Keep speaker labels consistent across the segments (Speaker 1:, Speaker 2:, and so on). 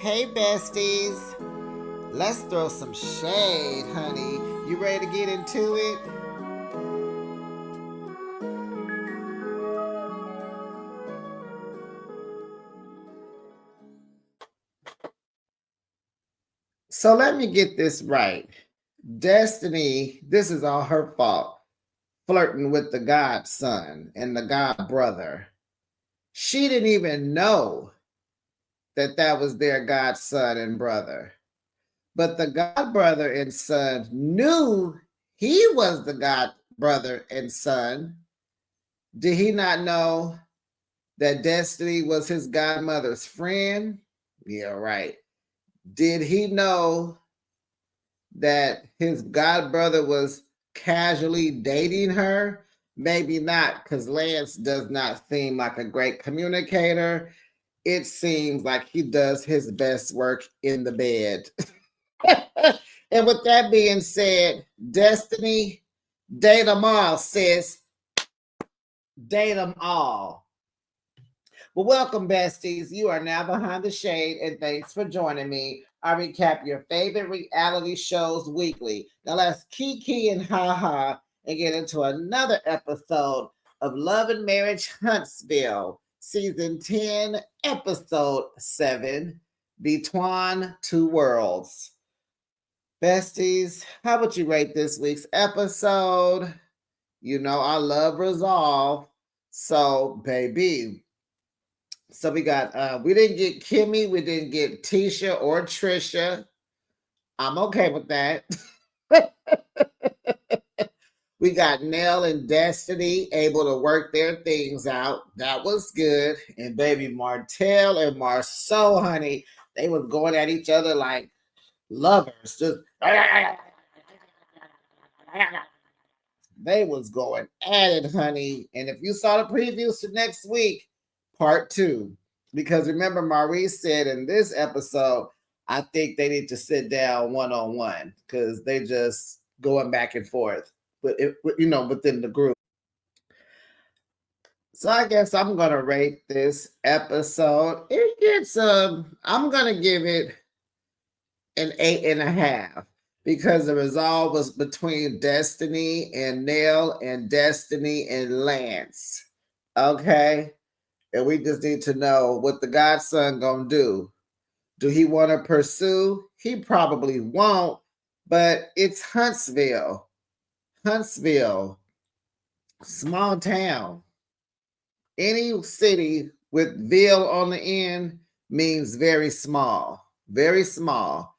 Speaker 1: Hey besties, let's throw some shade, honey. You ready to get into it? So let me get this right. Destiny, this is all her fault. Flirting with the godson and the god brother. She didn't even know that that was their godson and brother. But the god brother and son knew he was the god brother and son. Did he not know that Destiny was his godmother's friend? Yeah, right. Did he know that his godbrother was casually dating her? Maybe not, because Lance does not seem like a great communicator. It seems like he does his best work in the bed. And with that being said, Destiny, date them all, sis. Date them all. Well, welcome, besties. You are now behind the shade, and thanks for joining me. I recap your favorite reality shows weekly. Now let's kiki and ha ha and get into another episode of Love and Marriage Huntsville, season 10, episode 7, Betwan Two Worlds. Besties, how would you rate this week's episode? You know, I love resolve. So, baby, so we didn't get Kimmy, we didn't get Tisha or Trisha. I'm okay with that. We got Nell and Destiny able to work their things out. That was good. And baby Martell and Marceau, honey, they was going at each other like lovers. Just they was going at it, honey. And if you saw the previews to next week, part 2. Because remember, Maurice said in this episode, I think they need to sit down one-on-one because they just going back and forth, but within the group. So I guess I'm gonna rate this episode. It gets I'm gonna give it an 8.5 because the resolve was between Destiny and Nell and Destiny and Lance. Okay. And we just need to know what the godson gonna do. Do he want to pursue? He probably won't, but it's Huntsville. Huntsville, small town. Any city with Ville on the end means very small, very small.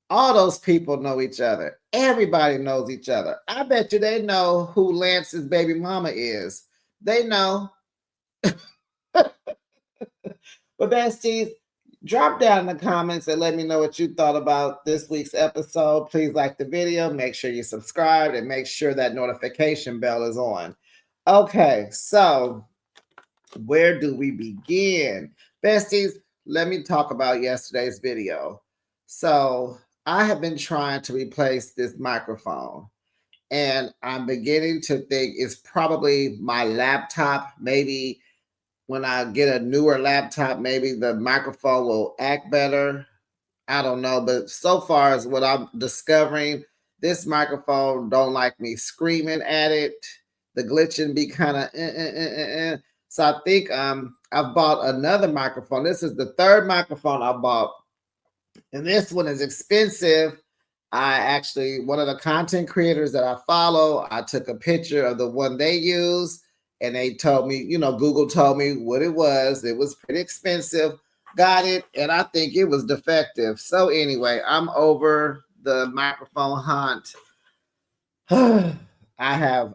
Speaker 1: All those people know each other. Everybody knows each other. I bet you they know who Lance's baby mama is. They know. But besties, drop down in the comments and let me know what you thought about this week's episode. Please like the video, make sure you subscribe, and make sure that notification bell is on. Okay, so where do we begin? Besties, let me talk about yesterday's video. So I have been trying to replace this microphone, and I'm beginning to think it's probably my laptop. Maybe when I get a newer laptop, maybe the microphone will act better. I don't know, but so far as what I'm discovering, this microphone don't like me screaming at it. The glitching be kind of. So I think I've bought another microphone. This is the third microphone I bought, and this one is expensive. One of the content creators that I follow, I took a picture of the one they use, and they told me, Google told me what it was. It was pretty expensive. Got it, and I think it was defective. So anyway, I'm over the microphone hunt. I have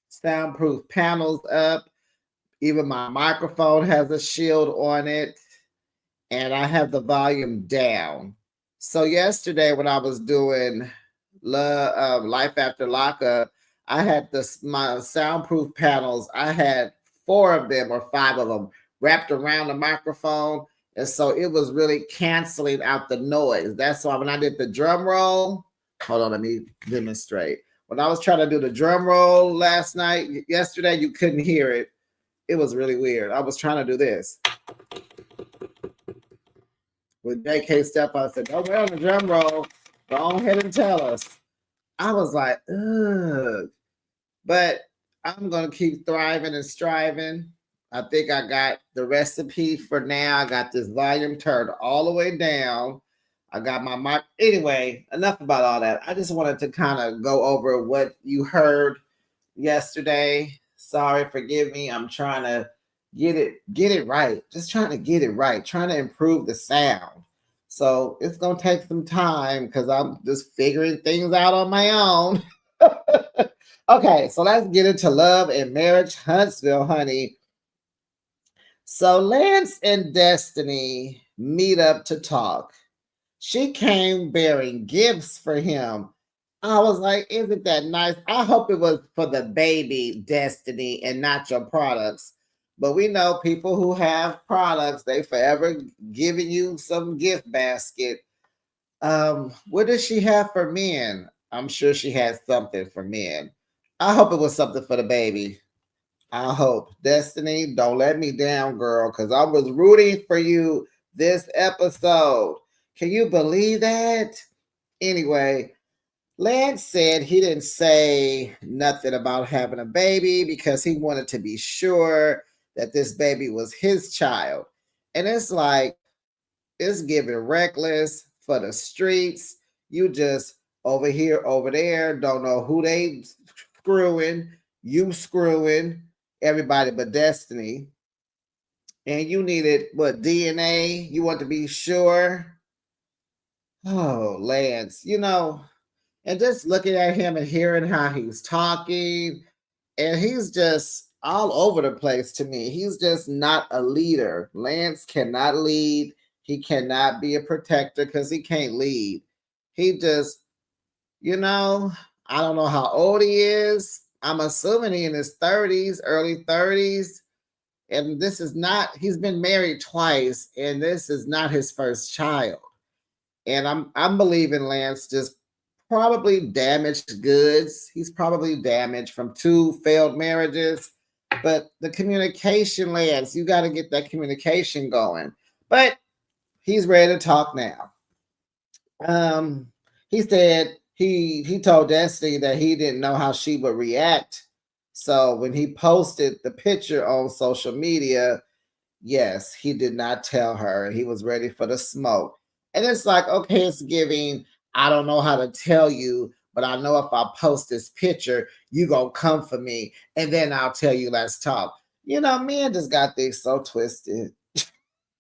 Speaker 1: soundproof panels up. Even my microphone has a shield on it, and I have the volume down. So yesterday when I was doing Life After Lockup, I had my soundproof panels. I had 4 of them or 5 of them wrapped around the microphone, and so it was really canceling out the noise. That's why when I did the drum roll, hold on, let me demonstrate. When I was trying to do the drum roll yesterday, you couldn't hear it. It was really weird. I was trying to do this when JK stepped up and said, "Don't wait on the drum roll. Go ahead and tell us." I was like, ugh. But I'm gonna keep thriving and striving. I think I got the recipe for now. I got this volume turned all the way down. I got my mic. Anyway, enough about all that. I just wanted to kind of go over what you heard yesterday. Sorry, forgive me. I'm trying to get it right. Just trying to get it right. Trying to improve the sound. So it's gonna take some time because I'm just figuring things out on my own. Okay, so let's get into love and marriage, Huntsville, honey. So Lance and Destiny meet up to talk. She came bearing gifts for him. I was like, isn't that nice? I hope it was for the baby, Destiny, and not your products. But we know people who have products, they forever giving you some gift basket. What does she have for men? I'm sure she has something for men. I hope it was something for the baby. I hope. Destiny, don't let me down, girl, because I was rooting for you this episode. Can you believe that? Anyway, Lance said he didn't say nothing about having a baby because he wanted to be sure that this baby was his child. And it's like, it's giving reckless for the streets. You just over here, over there, don't know who they screwing, you screwing, everybody but Destiny. And you needed what, DNA? You want to be sure? Oh, Lance, and just looking at him and hearing how he's talking, and he's just all over the place to me. He's just not a leader. Lance cannot lead. He cannot be a protector because he can't lead. He just, you know, I don't know how old he is. I'm assuming he in his 30s, early 30s. And this is not, he's been married twice, and this is not his first child. And I'm believing Lance just probably damaged goods. He's probably damaged from two failed marriages. But the communication, Lance, you got to get that communication going. But he's ready to talk now. Um, he said he told Destiny that he didn't know how she would react. So when he posted the picture on social media, yes, he did not tell her. He was ready for the smoke. And it's like, okay, it's giving, I don't know how to tell you, but I know if I post this picture, you gonna come for me. And then I'll tell you, let's talk. Men just got things so twisted.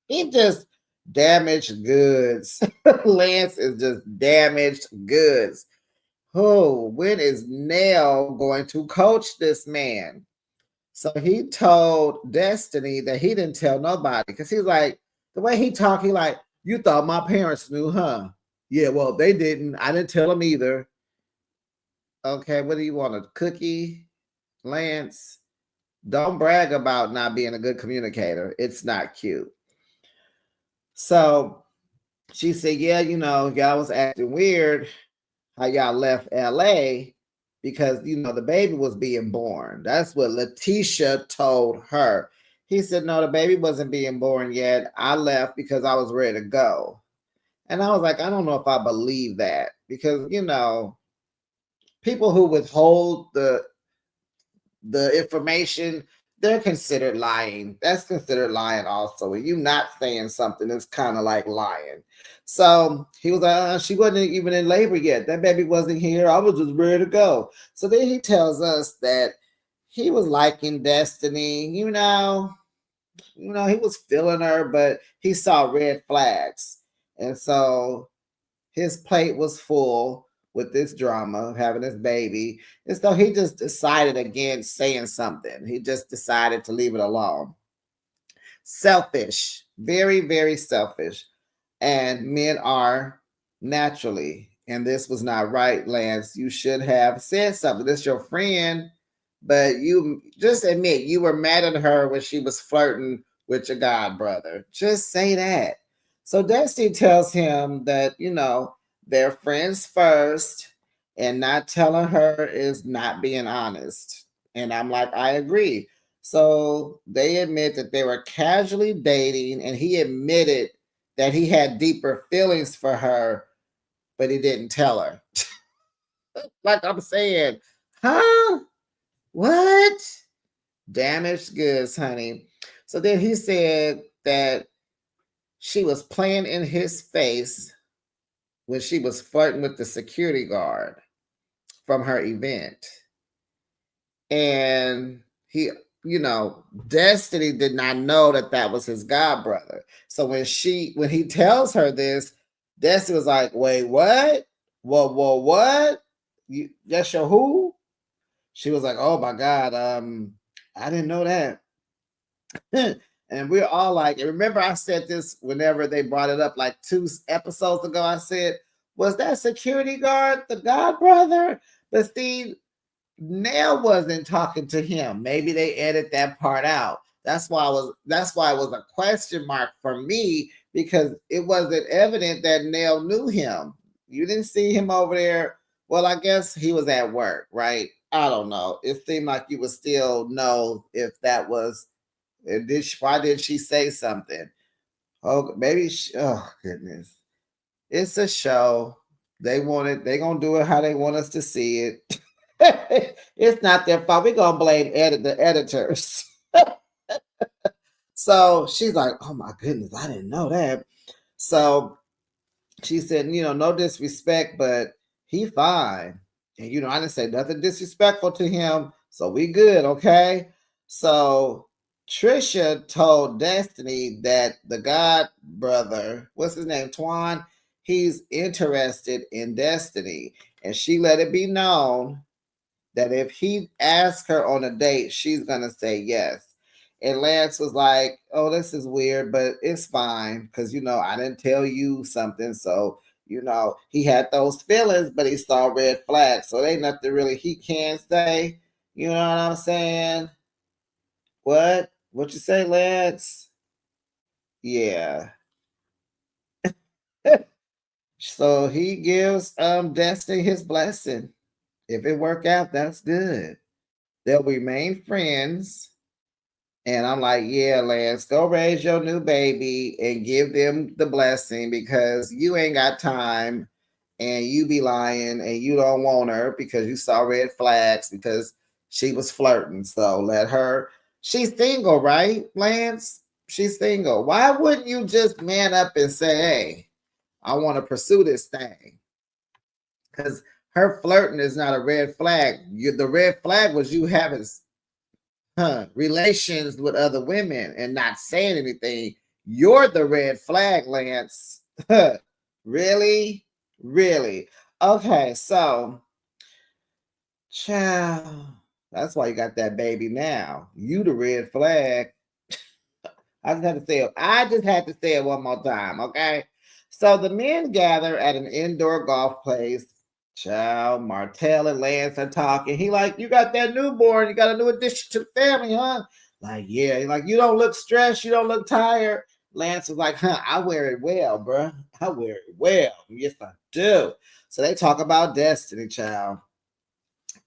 Speaker 1: He just damaged goods. Lance is just damaged goods. Oh, when is Nell going to coach this man? So he told Destiny that he didn't tell nobody because he's like, the way he talked, he like, you thought my parents knew, huh? Yeah, well, they didn't. I didn't tell them either. Okay, what do you want? A cookie, Lance? Don't brag about not being a good communicator. It's not cute. So she said, yeah, y'all was acting weird how y'all left LA because the baby was being born. That's what Letitia told her. He said, no, the baby wasn't being born yet. I left because I was ready to go. And I was like, I don't know if I believe that because people who withhold the information, they're considered lying. That's considered lying also. When you not saying something, it's kind of like lying. So he was like, she wasn't even in labor yet. That baby wasn't here. I was just ready to go. So then he tells us that he was liking Destiny. He was feeling her, but he saw red flags. And so his plate was full with this drama, having this baby. And so he just decided against saying something. He just decided to leave it alone. Selfish, very, very selfish. And men are naturally. And this was not right, Lance. You should have said something. This is your friend, but you just admit you were mad at her when she was flirting with your god brother. Just say that. So Destiny tells him that, they're friends first, and not telling her is not being honest. And I'm like, I agree. So they admit that they were casually dating, and he admitted that he had deeper feelings for her, but he didn't tell her. Like I'm saying, huh? What? Damaged goods, honey. So then he said that she was playing in his face when she was flirting with the security guard from her event. And he, Destiny did not know that that was his god brother. So when he tells her this, Destiny was like, "Wait, what? Whoa, what? That's your who?" She was like, "Oh my god, I didn't know that." And we're all like, and remember I said this whenever they brought it up like 2 episodes ago. I said, "Was that security guard the god brother?" But Steve, Nell wasn't talking to him. Maybe they edit that part out. That's why it was a question mark for me, because it wasn't evident that Nell knew him. You didn't see him over there. Well, I guess he was at work, right? I don't know. It seemed like you would still know if that was why did she say something? Oh, maybe oh goodness. It's a show. They gonna do it how they want us to see it. It's not their fault. We're gonna blame the editors. So she's like, "Oh my goodness, I didn't know that." So she said, "No disrespect, but he fine." And I didn't say nothing disrespectful to him, so we good, okay? So Trisha told Destiny that the god brother, what's his name, Twan, he's interested in Destiny, and she let it be known that if he asks her on a date, she's gonna say yes. And Lance was like, "Oh, this is weird, but it's fine because I didn't tell you something." So he had those feelings, but he saw red flags. So ain't nothing really he can say. You know what I'm saying? What? What you say, Lance? Yeah. So he gives Destiny his blessing. If it work out, that's good. They'll remain friends. And I'm like, "Yeah, Lance, go raise your new baby and give them the blessing, because you ain't got time and you be lying and you don't want her because you saw red flags because she was flirting. So let her, she's single, right, Lance? She's single. Why wouldn't you just man up and say, 'Hey, I want to pursue this thing'?" Because her flirting is not a red flag. The red flag was you having relations with other women and not saying anything. You're the red flag, Lance. Really? Really? Okay, so, child, that's why you got that baby now. You the red flag. I just had to say it one more time, okay? So the men gather at an indoor golf place. Child, Martell and Lance are talking. He like, "You got that newborn. You got a new addition to the family, huh?" Like, "Yeah." He like, "You don't look stressed. You don't look tired." Lance was like, "Huh, I wear it well, bruh. I wear it well. Yes, I do." So they talk about Destiny, child.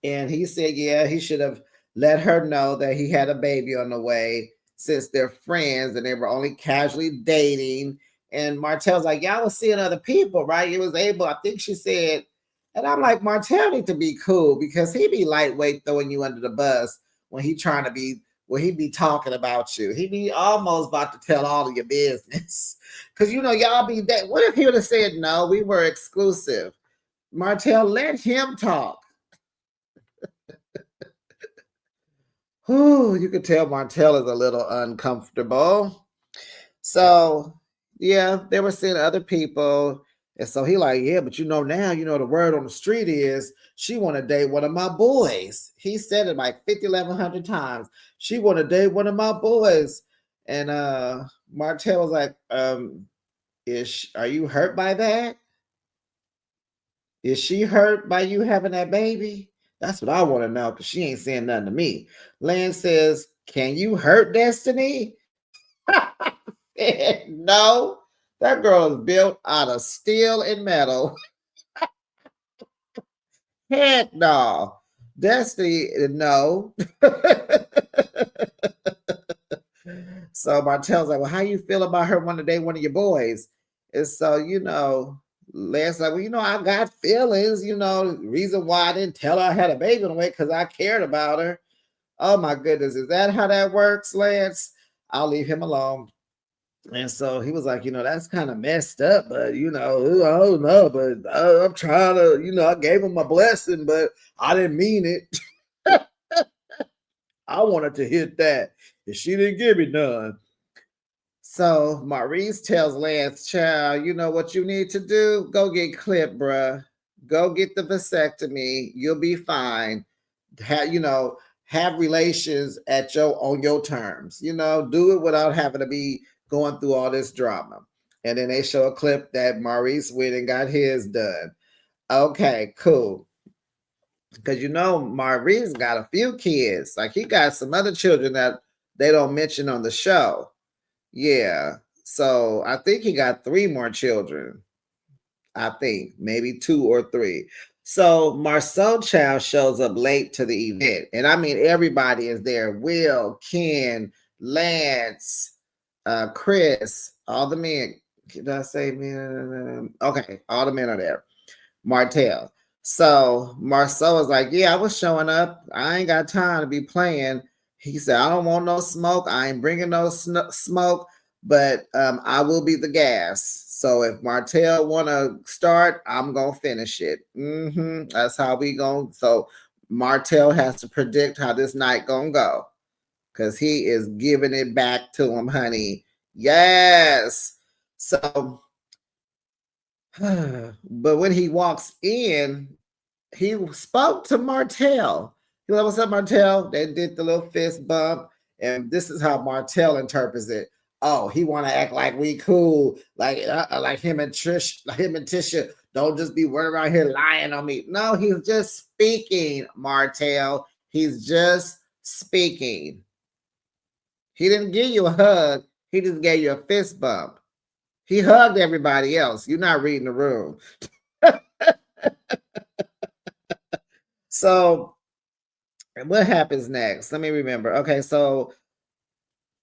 Speaker 1: And he said, yeah, he should have let her know that he had a baby on the way, since they're friends and they were only casually dating. And Martell's like, "Y'all was seeing other people, right?" It was able, I think she said, and I'm like, Martell need to be cool, because he be lightweight throwing you under the bus when he trying to be, when he be talking about you. He be almost about to tell all of your business. Because y'all be that. What if he would have said, "No, we were exclusive"? Martell, let him talk. Whew, you could tell Martell is a little uncomfortable. So, yeah, they were seeing other people. And so he like, "Yeah, but now, the word on the street is she want to date one of my boys." He said it like 50, 1100 times. "She want to date one of my boys." And Martell was like, are you hurt by that? Is she hurt by you having that baby?" That's what I want to know, because she ain't saying nothing to me. Lance says, "Can you hurt Destiny?" No, that girl is built out of steel and metal. Heck no. Destiny, no. So Martell's like, "Well, how you feel about her wanting to date one of your boys?" And so, Lance like, well, I got feelings, reason why I didn't tell her I had a baby on the way because I cared about her. Oh my goodness, is that how that works, Lance? I'll leave him alone. And so he was like, that's kind of messed up, but I don't know, but I'm trying to, I gave him my blessing, but I didn't mean it. I wanted to hit that, and she didn't give me none. So Maurice tells Lance, child, you know what you need to do? Go get clipped, bruh. Go get the vasectomy. You'll be fine. Have relations on your terms. Do it without having to be going through all this drama. And then they show a clip that Maurice went and got his done. Okay, cool. Because Maurice got a few kids. Like he got some other children that they don't mention on the show. Yeah. So I think he got 3 more children. I think maybe 2 or 3. So Marcel Child shows up late to the event. And I mean, everybody is there. Will, Ken, Lance, Chris, all the men. Did I say men? Okay, all the men are there. Martell. So Marcel was like, yeah, I was showing up. I ain't got time to be playing. He said, I don't want no smoke. I ain't bringing no smoke, but I will be the gas. So if Martell want to start, I'm going to finish it. That's how we going. So Martell has to predict how this night going to go because he is giving it back to him, honey. Yes. So, but when he walks in, he spoke to Martell. He like, what's up, Martell? They did the little fist bump. And this is how Martell interprets it. Oh, he want to act like we cool, like him and Tisha. Don't just be worried around here lying on me. No, he's just speaking, Martell. He's just speaking. He didn't give you a hug. He just gave you a fist bump. He hugged everybody else. You're not reading the room. So what happens next? Let me remember. Okay, so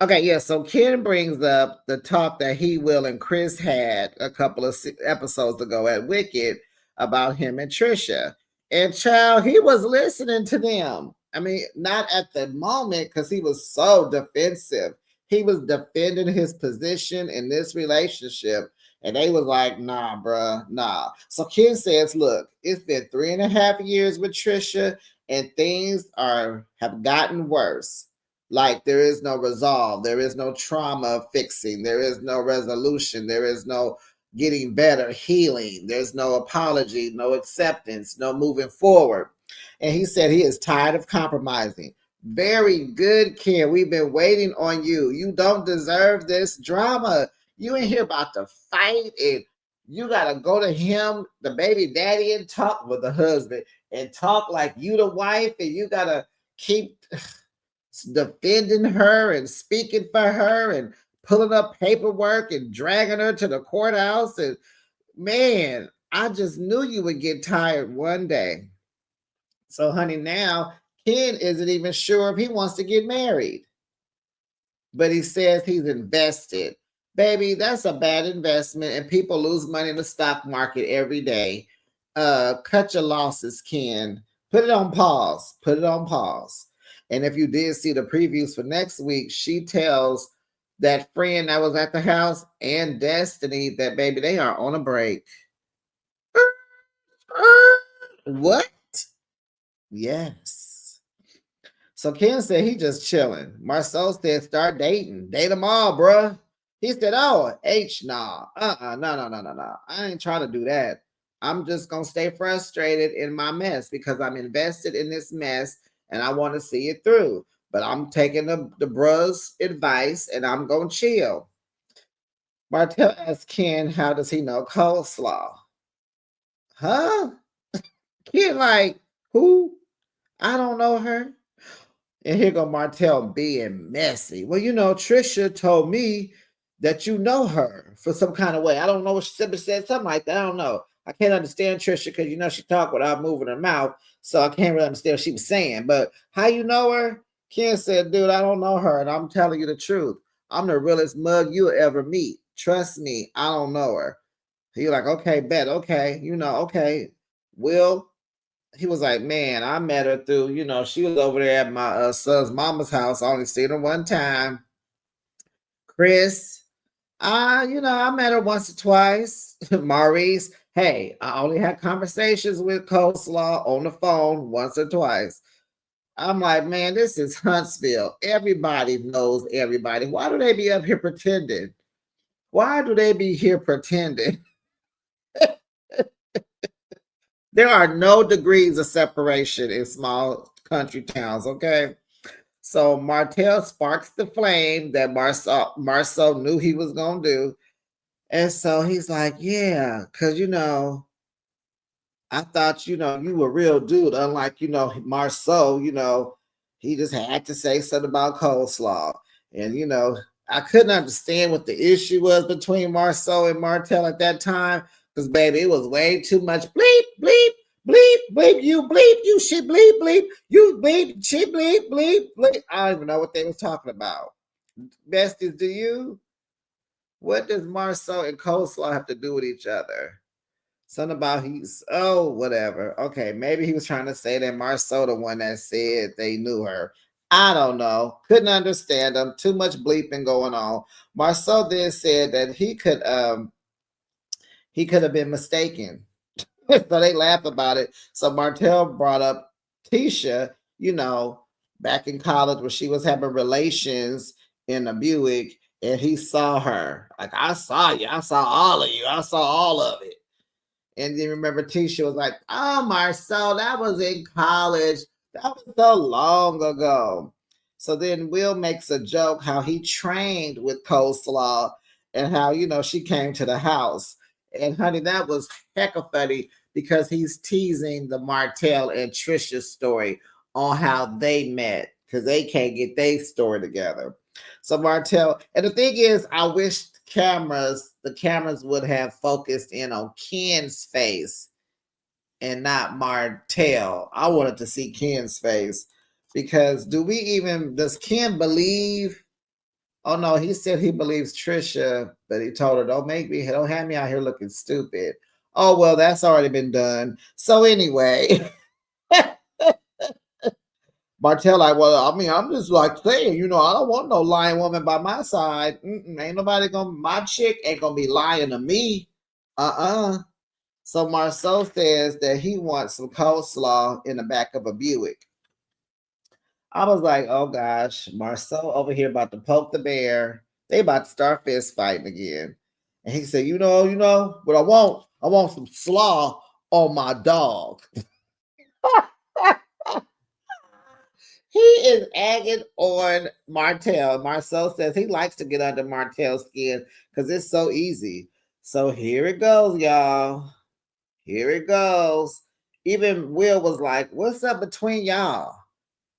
Speaker 1: Ken brings up the talk that he, Will, and Chris had a couple of episodes ago at Wicked about him and Trisha. And child, he was listening to them. I mean, not at the moment because he was so defensive. He was defending his position in this relationship. And they was like, nah, bruh, nah. So Ken says, look, it's been 3.5 years with Trisha, and things have gotten worse. Like there is no resolve, there is no trauma fixing, there is no resolution, there is no getting better, healing, there's no apology, no acceptance, no moving forward. And he said he is tired of compromising. Very good, Ken. We've been waiting on you. You don't deserve this drama. You ain't here about to fight, and you gotta go to him, the baby daddy, and talk with the husband and talk like you the wife, and you gotta keep defending her and speaking for her and pulling up paperwork and dragging her to the courthouse. And man, I just knew you would get tired one day. So, honey, now Ken isn't even sure if he wants to get married, but he says he's invested. Baby, that's a bad investment, and people lose money in the stock market every day. Cut your losses, Ken. Put it on pause. Put it on pause. And if you did see the previews for next week, she tells that friend that was at the house and Destiny that, baby, they are on a break. What? Yes. So Ken said he just chilling. Marcel said start dating. Date them all, bruh. He said, oh, nah. No. I ain't trying to do that. I'm just going to stay frustrated in my mess because I'm invested in this mess and I want to see it through. But I'm taking the bruh's advice and I'm going to chill. Martell asked Ken, how does he know coleslaw? Huh? Ken like, who? I don't know her. And here go Martell being messy. Well, Trisha told me that you know her for some kind of way. I don't know what she said something like that. I don't know. I can't understand Trisha because she talked without moving her mouth. So I can't really understand what she was saying. But how you know her? Ken said, dude, I don't know her. And I'm telling you the truth. I'm the realest mug you'll ever meet. Trust me, I don't know her. He like, okay, bet, okay, okay. Will, he was like, man, I met her through, she was over there at my son's mama's house. I only seen her one time. Chris, I met her once or twice. Maurice, hey, I only had conversations with Coleslaw on the phone once or twice. I'm like, man, this is Huntsville. Everybody knows everybody. Why do they be up here pretending? Why do they be here pretending? There are no degrees of separation in small country towns, okay? So Martell sparks the flame that Marceau knew he was gonna do. And so he's like, yeah, because I thought, you were a real dude, unlike, Marceau, he just had to say something about coleslaw. And, I couldn't understand what the issue was between Marceau and Martell at that time, because, baby, it was way too much bleep, bleep, bleep, you shit, bleep, you bleep, shit, bleep. I don't even know what they was talking about. Besties, do you? What does Marceau and coleslaw have to do with each other? Something about whatever. Okay, maybe he was trying to say that Marceau the one that said they knew her. I don't know. Couldn't understand them. Too much bleeping going on. Marceau then said that he could have been mistaken. So they laugh about it. So Martell brought up Tisha, back in college where she was having relations in a Buick, and he saw her. Like, I saw you. I saw all of you. I saw all of it. And then remember, Tisha was like, oh, Marcel, that was in college. That was so long ago. So then Will makes a joke how he trained with Coleslaw and how, she came to the house. And honey, that was hecka funny because he's teasing the Martell and Trisha story on how they met because they can't get their story together. So Martell, and the thing is, I wish the cameras would have focused in on Ken's face and not Martell. I wanted to see Ken's face because does Ken believe? Oh no, he said he believes Trisha, but he told her, don't have me out here looking stupid. Oh well, that's already been done. So anyway, Martell, like, well, I mean, I'm just like saying, I don't want no lying woman by my side. Ain't nobody my chick ain't gonna be lying to me. So Marceau says that he wants some coleslaw in the back of a Buick. I was like, oh gosh, Marceau over here about to poke the bear. They about to start fist fighting again. And he said, what I want? I want some slaw on my dog. He is egging on Martell. Marceau says he likes to get under Martell's skin because it's so easy. So here it goes, y'all. Here it goes. Even Will was like, what's up between y'all?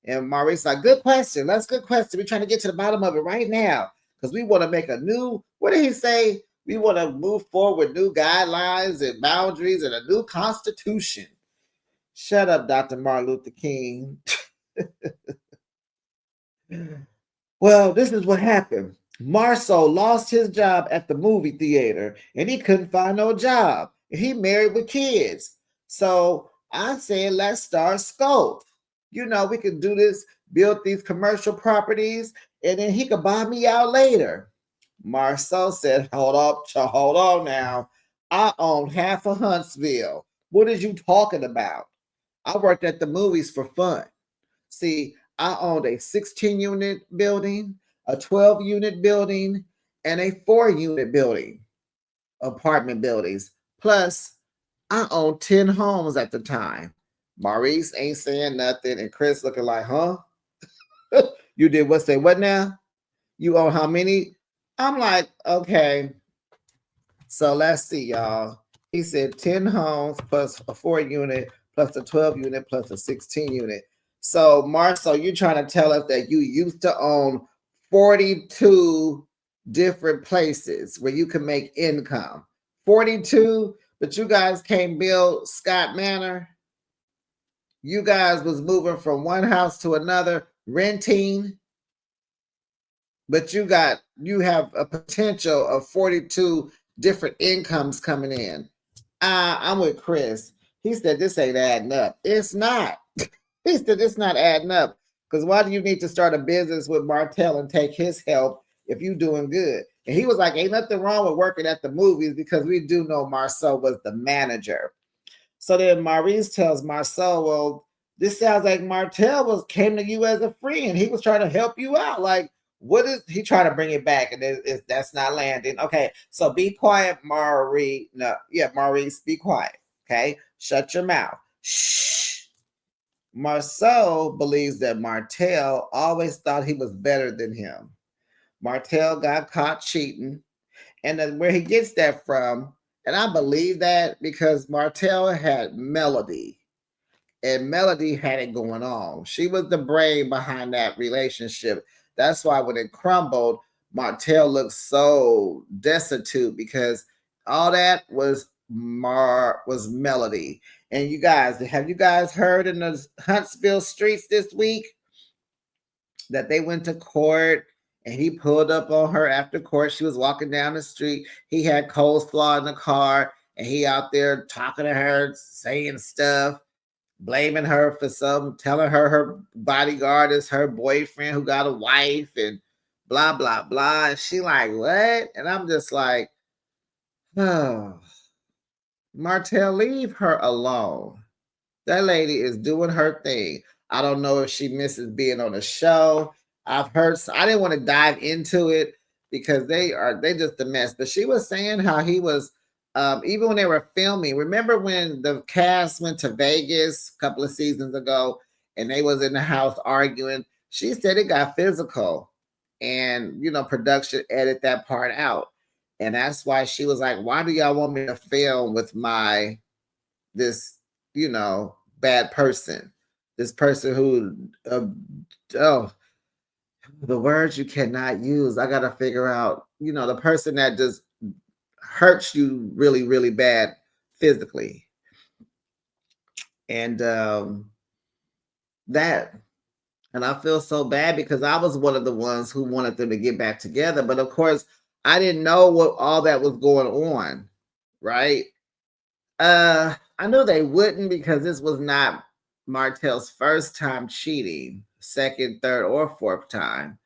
Speaker 1: And Maurice like, good question. That's a good question. We're trying to get to the bottom of it right now because we want to make a new, what did he say? We want to move forward with new guidelines and boundaries and a new constitution. Shut up, Dr. Martin Luther King. Well, this is what happened. Marceau lost his job at the movie theater and he couldn't find no job. He married with kids. So I said, let's start Scope. We could do this, build these commercial properties, and then he could buy me out later. Marceau said, hold on now. I own half of Huntsville. What is you talking about? I worked at the movies for fun. See, I owned a 16-unit building, a 12-unit building, and a 4-unit building, apartment buildings. Plus, I owned 10 homes at the time. Maurice ain't saying nothing, and Chris looking like, huh? You did what? Say what now? You own how many? I'm like, okay. So let's see, y'all. He said 10 homes plus a 4-unit plus a 12-unit plus a 16-unit. So, Marcel, you're trying to tell us that you used to own 42 different places where you can make income. 42, but you guys can't build Scott Manor. You guys was moving from one house to another, renting, but you have a potential of 42 different incomes coming in. I'm with Chris. He said this ain't adding up. It's not. He said it's not adding up. Because why do you need to start a business with Martell and take his help if you doing good? And he was like, ain't nothing wrong with working at the movies because we do know Marceau was the manager. So then Maurice tells Marceau, well, this sounds like Martell came to you as a friend. He was trying to help you out. Like, what is he trying to bring it back? And that's not landing. Okay, so be quiet, Maurice. No, yeah, Maurice, be quiet. Okay, shut your mouth. Shh. Marceau believes that Martell always thought he was better than him. Martell got caught cheating. And then where he gets that from, and I believe that because Martell had Melody, and Melody had it going on. She was the brain behind that relationship. That's why when it crumbled, Martell looked so destitute because all that was Melody. And you guys, have you guys heard in the Huntsville streets this week that they went to court and he pulled up on her after court? She was walking down the street. He had coleslaw in the car and he out there talking to her, saying stuff, blaming her for some, telling her bodyguard is her boyfriend who got a wife and blah, blah, blah. And she like, what? And I'm just like, oh, Martell, leave her alone. That lady is doing her thing. I don't know if she misses being on the show. I've heard, I didn't want to dive into it because they just a mess. But she was saying how he was, even when they were filming. Remember when the cast went to Vegas a couple of seasons ago and they was in the house arguing? She said it got physical, and production edit that part out, and that's why she was like, "Why do y'all want me to film with this bad person, this person who oh, the words you cannot use. I gotta figure out, the person that just hurts you really, really bad physically." And that, and I feel so bad because I was one of the ones who wanted them to get back together. But of course, I didn't know what all that was going on, right? I knew they wouldn't because this was not Martell's first time cheating, second, third, or fourth time.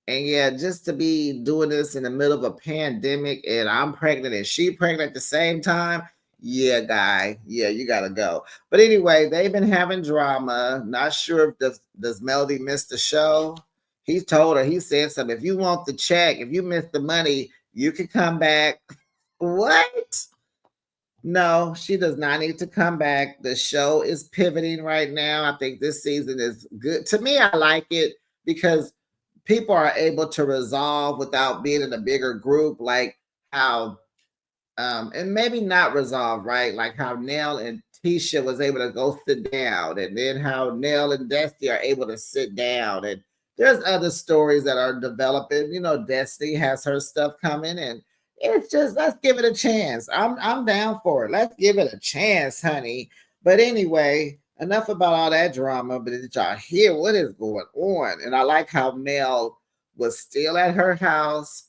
Speaker 1: And yeah, just to be doing this in the middle of a pandemic and I'm pregnant and she pregnant at the same time, yeah, guy, yeah, you gotta go. But anyway, they've been having drama. Not sure if does Melody miss the show. He told her, he said something. If you want the check, if you miss the money, you can come back. What? No, she does not need to come back. The show is pivoting right now. I think this season is good. To me, I like it because people are able to resolve without being in a bigger group, like how and maybe not resolve, right? Like how Nell and Tisha was able to go sit down, and then how Nell and Destiny are able to sit down. And there's other stories that are developing. Destiny has her stuff coming, and it's just, let's give it a chance. I'm down for it. Let's give it a chance, honey. But anyway, enough about all that drama. But did y'all hear what is going on? And I like how Nell was still at her house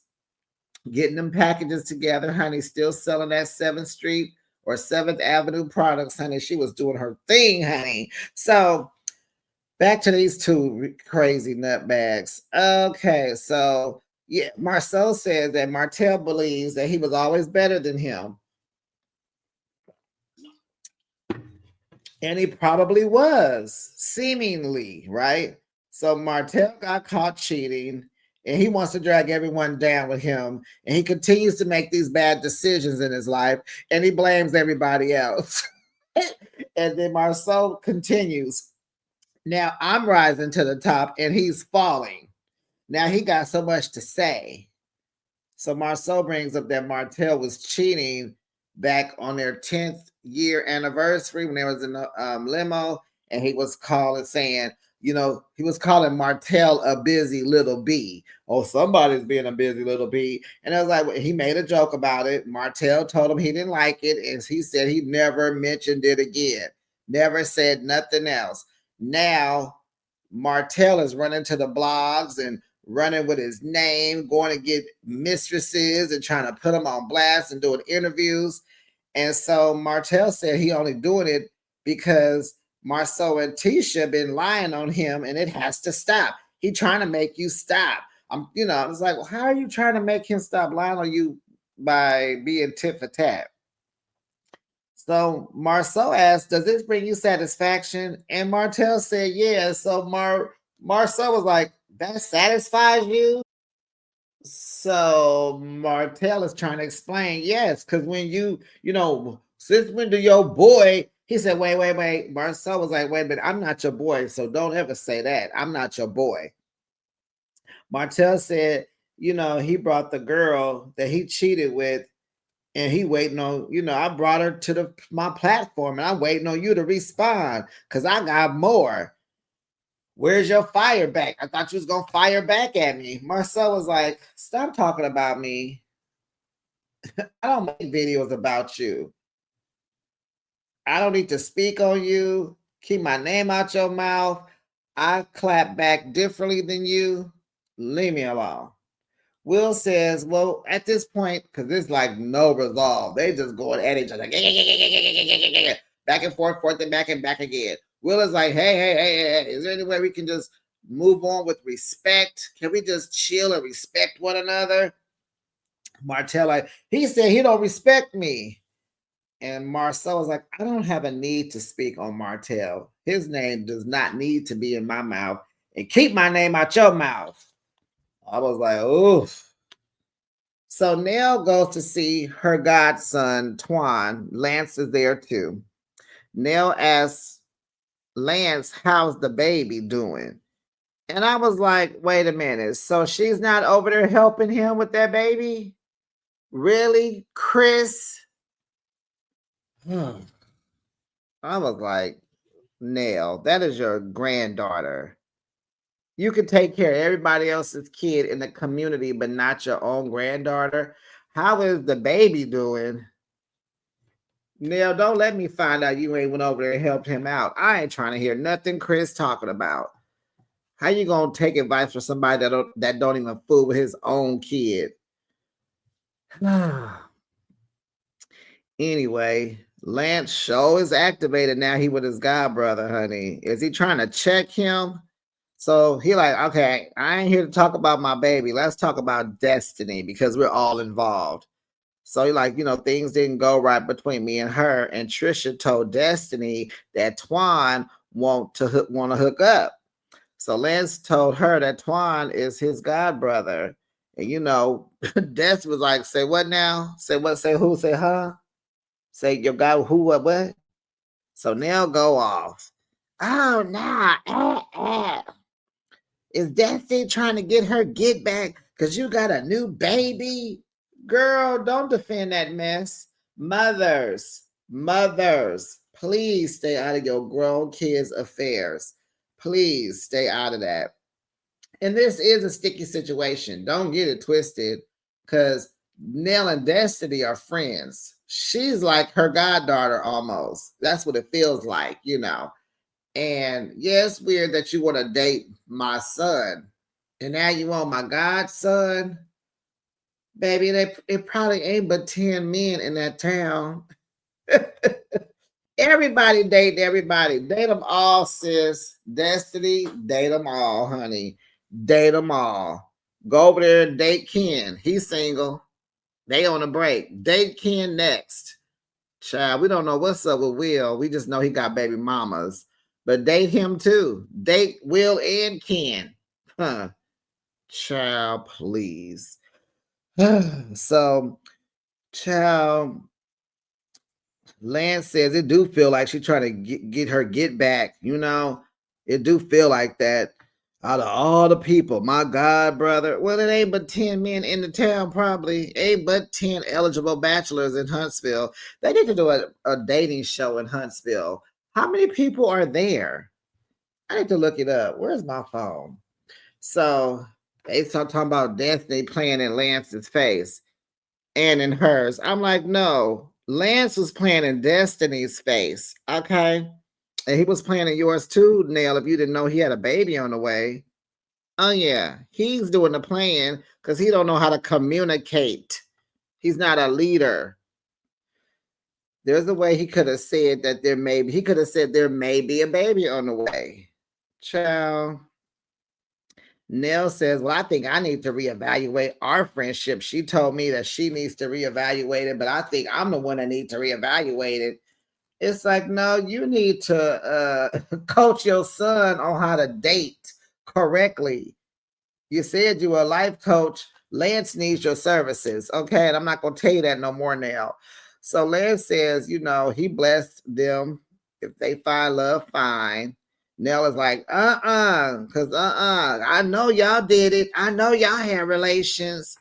Speaker 1: getting them packages together, honey, still selling that 7th Street or 7th Avenue products, honey. She was doing her thing, honey. So back to these two crazy nutbags. Okay, so yeah, Marceau says that Martell believes that he was always better than him. And he probably was, seemingly, right? So Martell got caught cheating and he wants to drag everyone down with him. And he continues to make these bad decisions in his life and he blames everybody else. And then Marceau continues. Now I'm rising to the top and he's falling. Now he got so much to say. So Marceau brings up that Martell was cheating back on their 10th year anniversary when they was in the limo, and he was saying, he was calling Martell a busy little bee. Oh, somebody's being a busy little bee. And I was like, well, he made a joke about it. Martell told him he didn't like it, and he said he never mentioned it again. Never said nothing else. Now Martell is running to the blogs and running with his name, going to get mistresses and trying to put them on blast and doing interviews. And so Martell said he only doing it because Marceau and Tisha been lying on him, and it has to stop. He trying to make you stop. I was like, well, how are you trying to make him stop lying on you by being tit for tat? So Marceau asked, does this bring you satisfaction? And Martell said, yeah. So Marceau was like, that satisfies you? So Martell is trying to explain, yes, because when since when do your boy, he said, wait. Marcel was like, wait a minute, I'm not your boy, so don't ever say that. I'm not your boy. Martell said, he brought the girl that he cheated with, and he waiting on, I brought her to my platform, and I'm waiting on you to respond because I got more. Where's your fire back? I thought you was gonna fire back at me. Marcel was like, stop talking about me. I don't make videos about you. I don't need to speak on you. Keep my name out your mouth. I clap back differently than you. Leave me alone. Will says, well, at this point, because there's like no resolve, they just going at each other. Back and forth, and back again. Will is like, hey, is there any way we can just move on with respect? Can we just chill and respect one another? Martell, like, he said he don't respect me. And Marcel was like, I don't have a need to speak on Martell. His name does not need to be in my mouth. And keep my name out your mouth. I was like, oof. So Nell goes to see her godson, Twan. Lance is there too. Nell asks Lance, how's the baby doing? And I was like, wait a minute. So she's not over there helping him with that baby? Really, Chris? I was like, Nell, that is your granddaughter. You could take care of everybody else's kid in the community, but not your own granddaughter. How is the baby doing? Nell, don't let me find out you ain't went over there and helped him out. I ain't trying to hear nothing Chris talking about. How you gonna take advice from somebody that don't even fool with his own kid? Anyway, Lance show is activated now. He with his god brother, honey. Is he trying to check him? So he like, okay, I ain't here to talk about my baby. Let's talk about destiny because we're all involved. So he like, things didn't go right between me and her. And Trisha told Destiny that Twan want to hook up. So Lance told her that Twan is his god brother. And Destiny was like, say what now? Say what? Say who? Say huh? Say your guy who? What? So now go off. Oh no. Is Destiny trying to get her get back because you got a new baby? Girl, don't defend that mess. Mothers, please stay out of your grown kids' affairs. Please stay out of that. And this is a sticky situation. Don't get it twisted because Nell and Destiny are friends. She's like her goddaughter almost. That's what it feels like, And yeah, it's weird that you want to date my son. And now you want my godson. Baby, it probably ain't but 10 men in that town. Everybody date everybody. Date them all, sis. Destiny, date them all, honey. Date them all. Go over there and date Ken. He's single. They on a break. Date Ken next. Child, we don't know what's up with Will. We just know he got baby mamas. But date him too. Date Will and Ken. Huh. Child, please. So, child, Lance says it do feel like she's trying to get her get back. It do feel like that. Out of all the people, my God, brother. Well, it ain't but 10 men in the town, probably. Ain't but 10 eligible bachelors in Huntsville. They need to do a dating show in Huntsville. How many people are there? I need to look it up. Where's my phone? So they start talking about Destiny playing in Lance's face and in hers. I'm like, no, Lance was playing in Destiny's face, okay? And he was playing in yours too, Nell, if you didn't know he had a baby on the way. Oh yeah, he's doing the plan because he don't know how to communicate. He's not a leader. There's a way he could have said that he could have said there may be a baby on the way. Child. Nell says, well, I think I need to reevaluate our friendship. She told me that she needs to reevaluate it, but I think I'm the one that needs to reevaluate it. It's like, no, you need to coach your son on how to date correctly. You said you were a life coach. Lance needs your services. Okay. And I'm not going to tell you that no more now. So Lance says, he blessed them. If they find love, fine. Nell is like, because I know y'all did it. I know y'all had relations.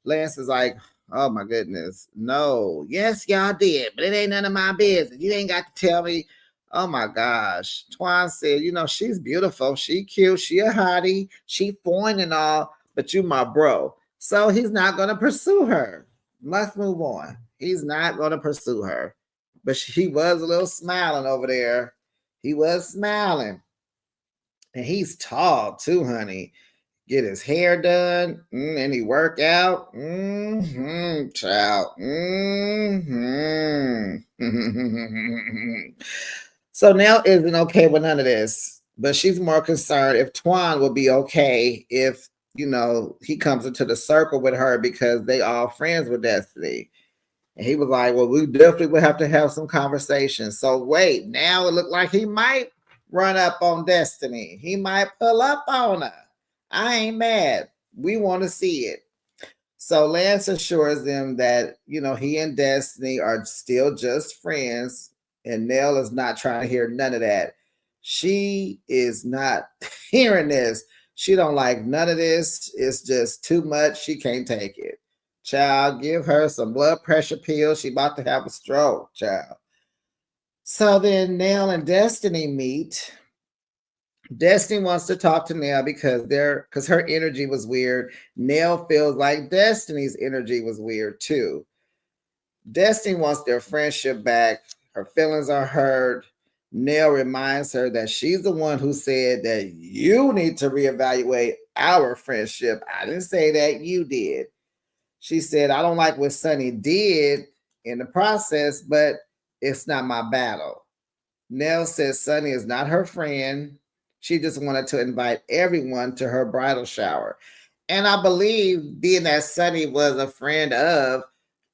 Speaker 1: Lance is like, oh my goodness. No. Yes, y'all did, but it ain't none of my business. You ain't got to tell me. Oh my gosh. Twan said, she's beautiful. She cute. She a hottie. She foreign and all, but you my bro. So he's not going to pursue her. Let's move on. He's not going to pursue her. But he was a little smiling over there. He was smiling. And he's tall too, honey. Get his hair done, and he work out. Child. So Nell isn't okay with none of this, but she's more concerned if Twan will be okay if, he comes into the circle with her because they all friends with Destiny. And he was like, well, we definitely would have to have some conversations. So wait, now it looked like he might run up on Destiny. He might pull up on her. I ain't mad. We want to see it. So Lance assures them that, he and Destiny are still just friends. And Nell is not trying to hear none of that. She is not hearing this. She don't like none of this. It's just too much. She can't take it. Child, give her some blood pressure pills. She about to have a stroke, child. So then Nell and Destiny meet. Destiny wants to talk to Nell because her energy was weird. Nell feels like Destiny's energy was weird too. Destiny wants their friendship back. Her feelings are hurt. Nell reminds her that she's the one who said that you need to reevaluate our friendship. I didn't say that, you did. She said, I don't like what Sonny did in the process, but it's not my battle. Nell says Sonny is not her friend. She just wanted to invite everyone to her bridal shower. And I believe, being that Sonny was a friend of,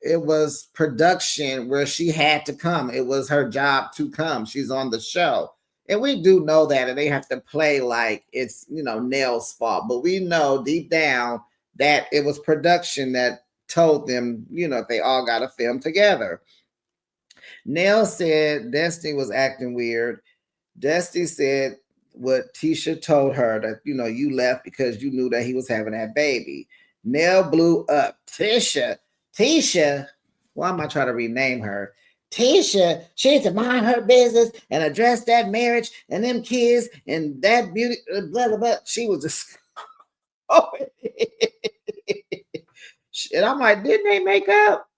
Speaker 1: it was production where she had to come. It was her job to come. She's on the show. And we do know that, and they have to play like it's, Nell's fault. But we know deep down that it was production that told them, they all got to film together. Nell said Destiny was acting weird. Destiny said what Tisha told her, that, you left because you knew that he was having that baby. Nell blew up. Tisha, why am I trying to rename her? Tisha, she had to mind her business and address that marriage and them kids and that beauty, blah, blah, blah. She was just, oh. And I'm like, didn't they make up?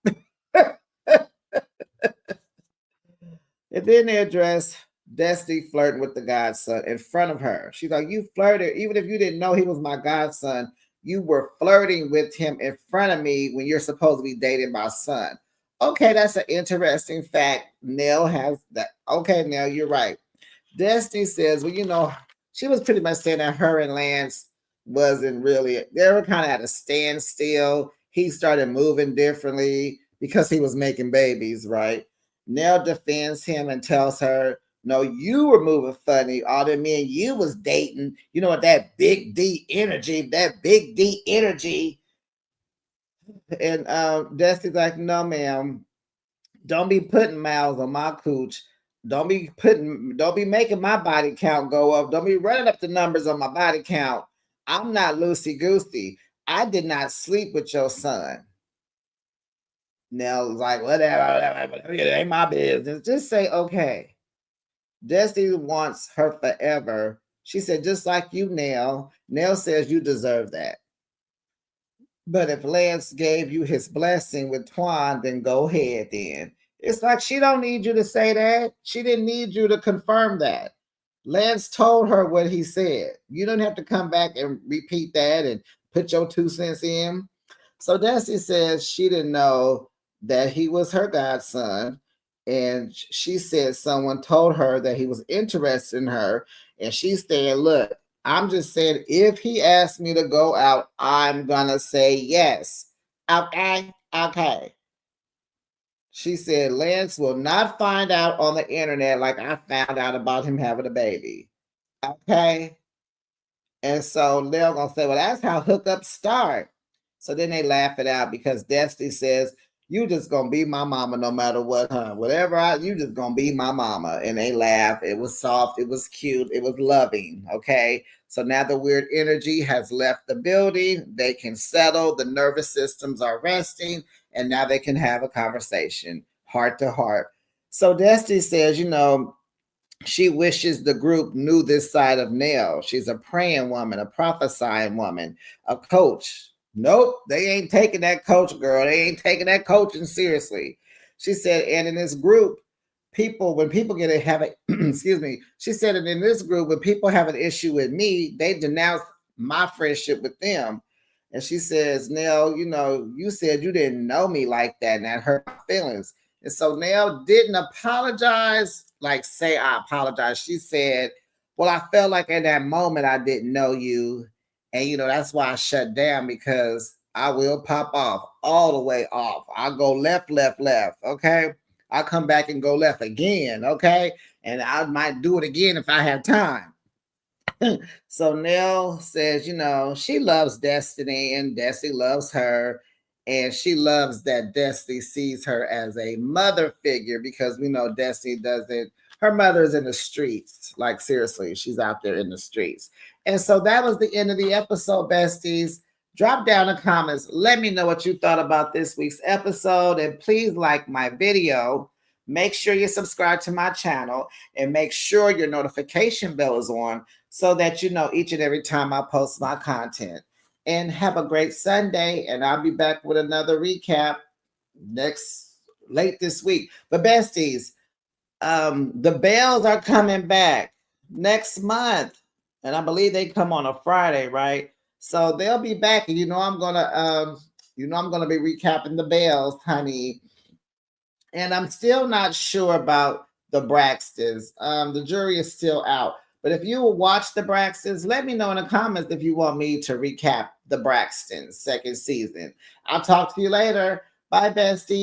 Speaker 1: And then they address Destiny flirting with the godson in front of her. She's like, you flirted, even if you didn't know he was my godson, you were flirting with him in front of me when you're supposed to be dating my son. Okay, that's an interesting fact. Nell has that. Okay, Nell, you're right. Destiny says, well, she was pretty much saying that her and Lance wasn't really, they were kind of at a standstill. He started moving differently because he was making babies, right? Nell defends him and tells her, no, you were moving funny. All the men you was dating, that big D energy, And Destiny's like, no, ma'am, don't be putting miles on my cooch. Don't be making my body count go up. Don't be running up the numbers on my body count. I'm not loosey goosey. I did not sleep with your son. Nell's like, whatever, it ain't my business. Just say, okay. Destiny wants her forever. She said, just like you, Nell. Nell says you deserve that. But if Lance gave you his blessing with Twan, then go ahead then. It's like she don't need you to say that. She didn't need you to confirm that. Lance told her what he said. You don't have to come back and repeat that and put your 2 cents in. So Destiny says she didn't know that he was her godson. And she said someone told her that he was interested in her. And she said, look, I'm just saying, if he asks me to go out, I'm going to say yes. Okay. Okay. She said, Lance will not find out on the internet like I found out about him having a baby. Okay. And so they're gonna say, well, that's how hookups start. So then they laugh it out because Destiny says, you just gonna be my mama no matter what, huh? Whatever you just gonna be my mama. And they laugh. It was soft, it was cute, it was loving. Okay. So now the weird energy has left the building. They can settle, the nervous systems are resting, and now they can have a conversation, heart to heart. So Destiny says, she wishes the group knew this side of Nell. She's a praying woman, a prophesying woman, a coach. Nope, they ain't taking that coach, girl. They ain't taking that coaching seriously. She said, and in this group, when people get a have a excuse me, she said, and in this group, when people have an issue with me, they denounce my friendship with them. And she says, Nell, you said you didn't know me like that, and that hurt my feelings. And so Nell didn't apologize, like say, I apologize. She said, well, I felt like in that moment I didn't know you. And, that's why I shut down, because I will pop off all the way off. I'll go left, left, left. Okay. I'll come back and go left again. Okay. And I might do it again if I have time. So Nell says, she loves Destiny and Destiny loves her. And she loves that Destiny sees her as a mother figure, because we know Destiny doesn't. Her mother's in the streets. Like, seriously, she's out there in the streets. And so that was the end of the episode, besties. Drop down in the comments. Let me know what you thought about this week's episode. And please like my video. Make sure you subscribe to my channel and make sure your notification bell is on, so that you know each and every time I post my content. And have a great Sunday, and I'll be back with another recap late this week. But besties, the bells are coming back next month, and I believe they come on a Friday, right? So they'll be back, and I'm gonna be recapping the bells, honey. And I'm still not sure about the Braxtons. The jury is still out. But if you will watch the Braxtons, let me know in the comments if you want me to recap the Braxtons second season. I'll talk to you later. Bye, bestie.